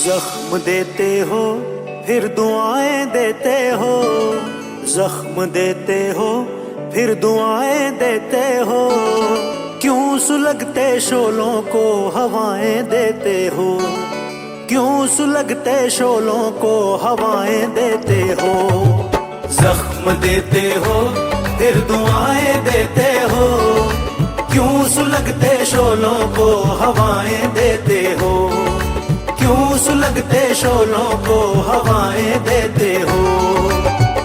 जख्म देते हो फिर दुआएं देते हो, जख्म देते हो फिर दुआएं देते हो। क्यों सुलगते शोलों को हवाएं देते हो, क्यों सुलगते शोलों को हवाएं देते हो। जख्म देते हो फिर दुआएं देते हो, क्यों सुलगते शोलों को हवाएं देते हो, क्यों सुलगते शोलों को हवाएं देते हो।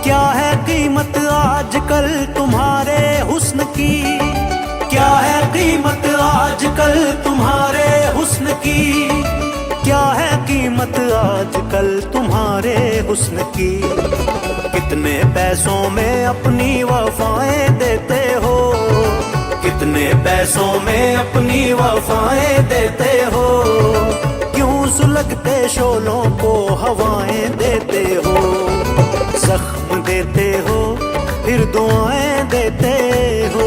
क्या है कीमत आजकल तुम्हारे हुस्न की, क्या है कीमत आजकल तुम्हारे हुस्न की, क्या है कीमत आजकल तुम्हारे हुस्न की। कितने पैसों में अपनी वफाएं देते हो, कितने पैसों में अपनी वफाएं देते हो। क्यों सुलगते शोलों को हवाएं देते हो। जख्म देते हो फिर दुआएं देते हो।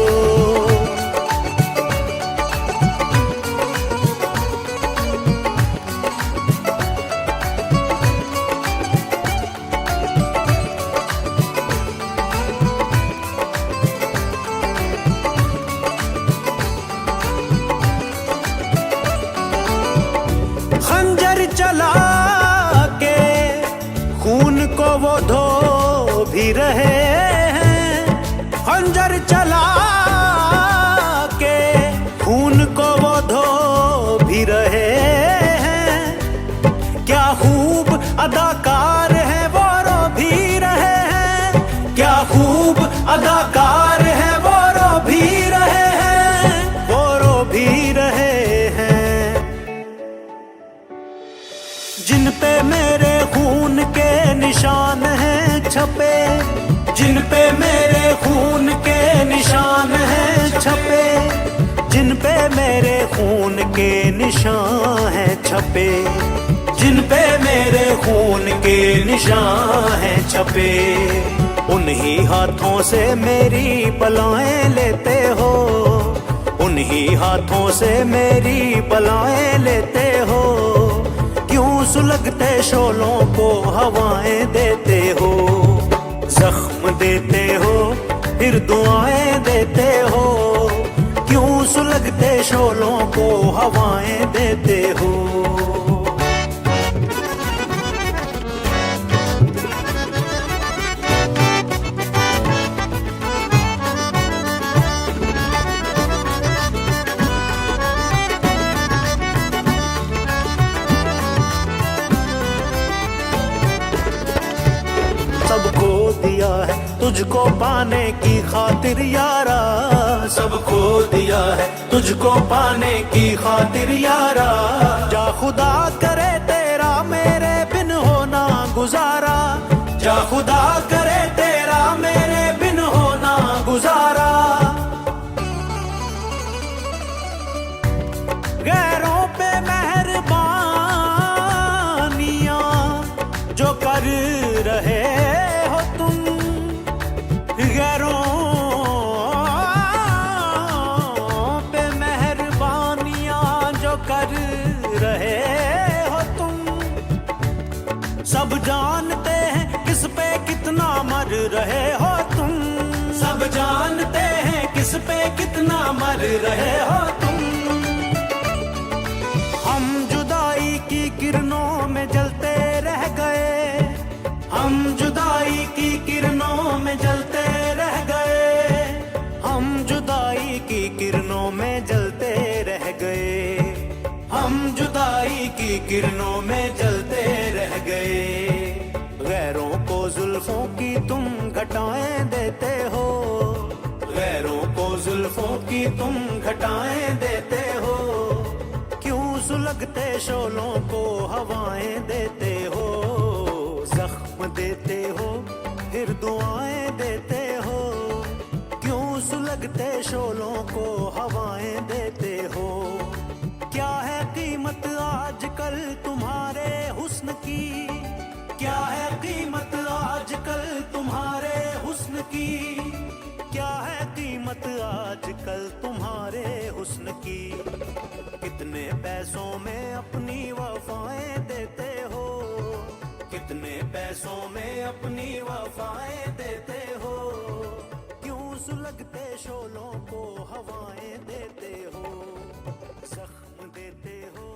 खंजर चला के खून को वो धो भी रहे हैं, खंजर चला के खून को वो धो भी रहे हैं। क्या खूब अदाकार है वो रो भी रहे हैं, क्या खूब अदाकार है वो रो भी रहे हैं, वो रो भी रहे हैं। जिन पे मेरे खून के निशान हैं छपे, जिन पे मेरे खून के निशान हैं छपे, जिन पे मेरे खून के निशान हैं छपे, जिन पे मेरे खून के निशान हैं छपे। उन्हीं हाथों से मेरी बलाएं लेते हो, उन्हीं हाथों से मेरी बलाएं लेते हो। क्यों सुलगते शोलों को हवाएं देते हो। जख्म देते हो फिर दुआएं देते हो, क्यों सुलगते शोलों को हवाएं देते हो। सबको दिया है तुझको पाने की खातिर यारा, सबको दिया है तुझको पाने की खातिर यारा। जा खुदा करे तेरा मेरे बिन होना गुजारा, जा खुदा करे तेरा मेरे बिन होना गुजारा। गैरों पे मेहरबानियां जो कर रहे हो तुम, गैरों पे मेहरबानियां जो कर रहे हो तुम। सब जानते हैं किस पे कितना मर रहे हो तुम, सब जानते हैं किस पे कितना मर रहे हो तुम। हम जुदाई की किरणों में जलते रह गए, हम जुदाई की किरणों में जलते रह गए, हम जुदाई की किरणों में जलते रह गए, हम जुदाई की किरणों में जलते रह गए। गैरों को जुल्फों की तुम घटाएं देते हो, गैरों को जुल्फों की तुम घटाएं देते हो। क्यों सुलगते शोलों को हवाएं देते हो। जख्म देते हो फिर दुआएं देते हो, क्यों सुलगते शोलों को हवाएं देते हो। क्या है कीमत आजकल तुम्हारे हुस्न की, क्या है कीमत आजकल तुम्हारे हुस्न की, क्या है कीमत आजकल तुम्हारे हुस्न की। कितने कितने पैसों में अपनी वफाएं देते हो, कितने पैसों में अपनी वफाएं देते हो। क्यों सुलगते शोलों को हवाएं देते हो, जख्म देते हो।